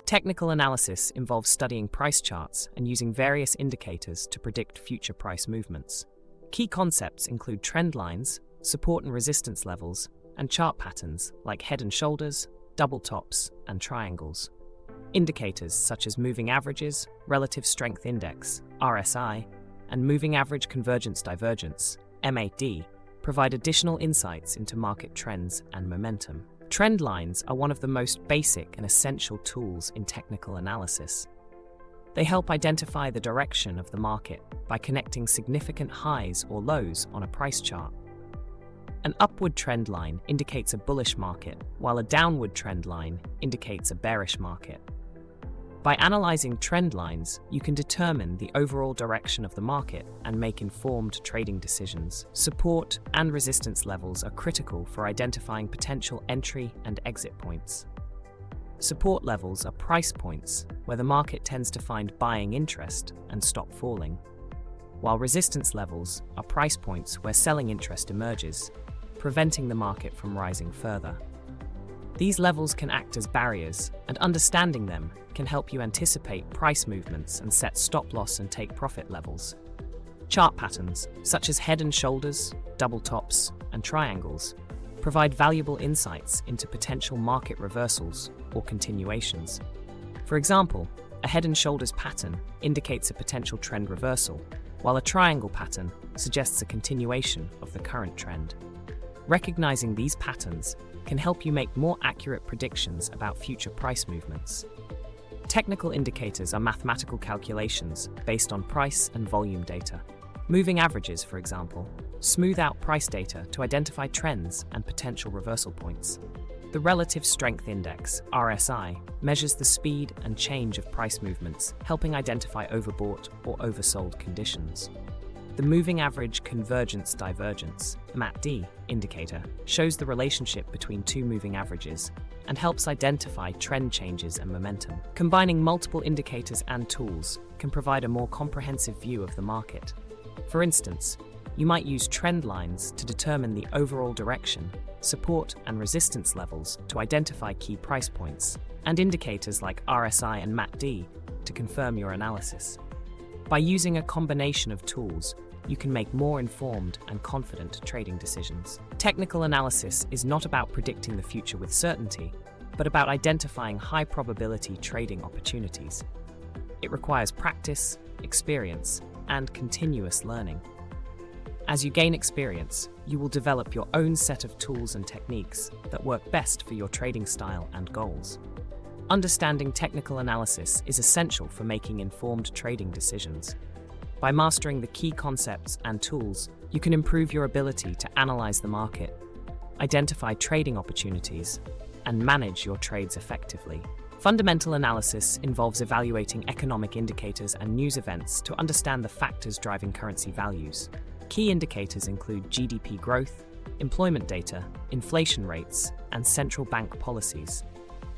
Technical analysis involves studying price charts and using various indicators to predict future price movements. Key concepts include trend lines, support and resistance levels, and chart patterns like head and shoulders, double tops, and triangles. Indicators such as moving averages, relative strength index, RSI, and moving average convergence divergence, MAD, provide additional insights into market trends and momentum. Trend lines are one of the most basic and essential tools in technical analysis. They help identify the direction of the market by connecting significant highs or lows on a price chart. An upward trend line indicates a bullish market, while a downward trend line indicates a bearish market. By analyzing trend lines, you can determine the overall direction of the market and make informed trading decisions. Support and resistance levels are critical for identifying potential entry and exit points. Support levels are price points where the market tends to find buying interest and stop falling, while resistance levels are price points where selling interest emerges, preventing the market from rising further. These levels can act as barriers, and understanding them can help you anticipate price movements and set stop-loss and take-profit levels. Chart patterns, such as head and shoulders, double tops, and triangles, provide valuable insights into potential market reversals or continuations. For example, a head and shoulders pattern indicates a potential trend reversal, while a triangle pattern suggests a continuation of the current trend. Recognizing these patterns can help you make more accurate predictions about future price movements. Technical indicators are mathematical calculations based on price and volume data. Moving averages, for example, smooth out price data to identify trends and potential reversal points. The Relative Strength Index, RSI, measures the speed and change of price movements, helping identify overbought or oversold conditions. The Moving Average Convergence Divergence, MACD, indicator shows the relationship between two moving averages and helps identify trend changes and momentum. Combining multiple indicators and tools can provide a more comprehensive view of the market. For instance, you might use trend lines to determine the overall direction, support and resistance levels to identify key price points, and indicators like RSI and MACD to confirm your analysis. By using a combination of tools, you can make more informed and confident trading decisions. Technical analysis is not about predicting the future with certainty, but about identifying high-probability trading opportunities. It requires practice, experience, and continuous learning. As you gain experience, you will develop your own set of tools and techniques that work best for your trading style and goals. Understanding technical analysis is essential for making informed trading decisions. By mastering the key concepts and tools, you can improve your ability to analyze the market, identify trading opportunities, and manage your trades effectively. Fundamental analysis involves evaluating economic indicators and news events to understand the factors driving currency values. Key indicators include GDP growth, employment data, inflation rates, and central bank policies.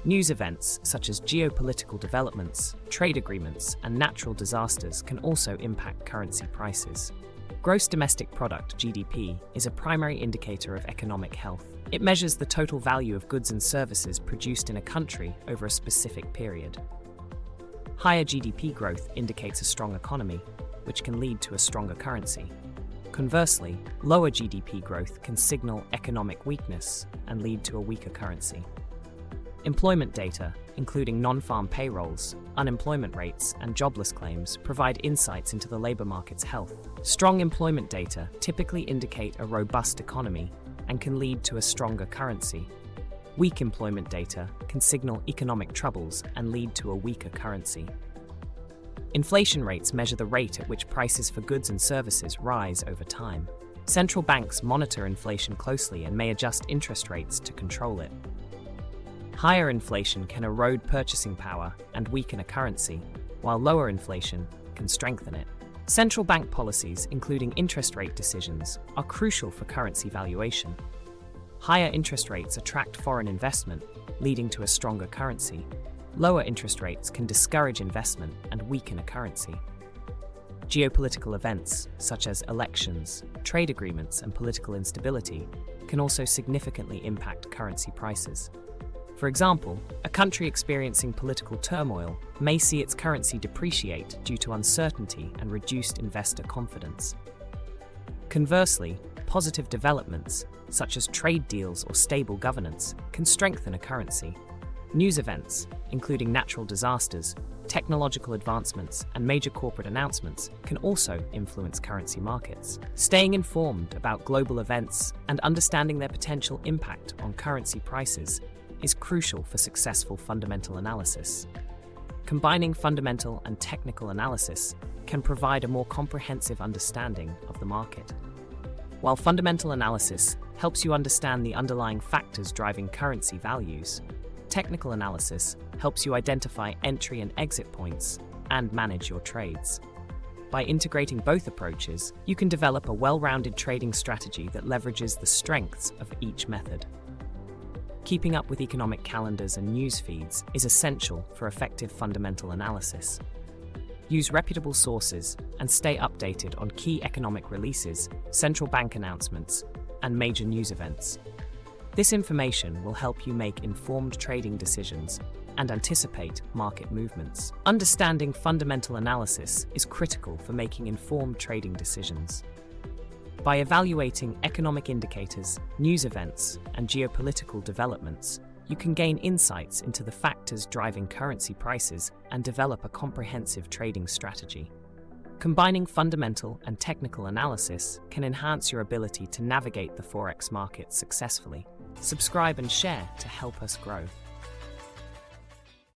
News events such as geopolitical developments, trade agreements, and natural disasters can also impact currency prices. Gross domestic product (GDP) is a primary indicator of economic health. It measures the total value of goods and services produced in a country over a specific period. Higher GDP growth indicates a strong economy, which can lead to a stronger currency. Conversely, lower GDP growth can signal economic weakness and lead to a weaker currency. Employment data, including non-farm payrolls, unemployment rates, and jobless claims, provide insights into the labor market's health. Strong employment data typically indicate a robust economy and can lead to a stronger currency. Weak employment data can signal economic troubles and lead to a weaker currency. Inflation rates measure the rate at which prices for goods and services rise over time. Central banks monitor inflation closely and may adjust interest rates to control it. Higher inflation can erode purchasing power and weaken a currency, while lower inflation can strengthen it. Central bank policies, including interest rate decisions, are crucial for currency valuation. Higher interest rates attract foreign investment, leading to a stronger currency. Lower interest rates can discourage investment and weaken a currency. Geopolitical events, such as elections, trade agreements, and political instability, can also significantly impact currency prices. For example, a country experiencing political turmoil may see its currency depreciate due to uncertainty and reduced investor confidence. Conversely, positive developments, such as trade deals or stable governance, can strengthen a currency. News events, including natural disasters, technological advancements, and major corporate announcements, can also influence currency markets. Staying informed about global events and understanding their potential impact on currency prices is crucial for successful fundamental analysis. Combining fundamental and technical analysis can provide a more comprehensive understanding of the market. While fundamental analysis helps you understand the underlying factors driving currency values, technical analysis helps you identify entry and exit points and manage your trades. By integrating both approaches, you can develop a well-rounded trading strategy that leverages the strengths of each method. Keeping up with economic calendars and news feeds is essential for effective fundamental analysis. Use reputable sources and stay updated on key economic releases, central bank announcements, and major news events. This information will help you make informed trading decisions and anticipate market movements. Understanding fundamental analysis is critical for making informed trading decisions. By evaluating economic indicators, news events, and geopolitical developments, you can gain insights into the factors driving currency prices and develop a comprehensive trading strategy. Combining fundamental and technical analysis can enhance your ability to navigate the Forex market successfully. Subscribe and share to help us grow.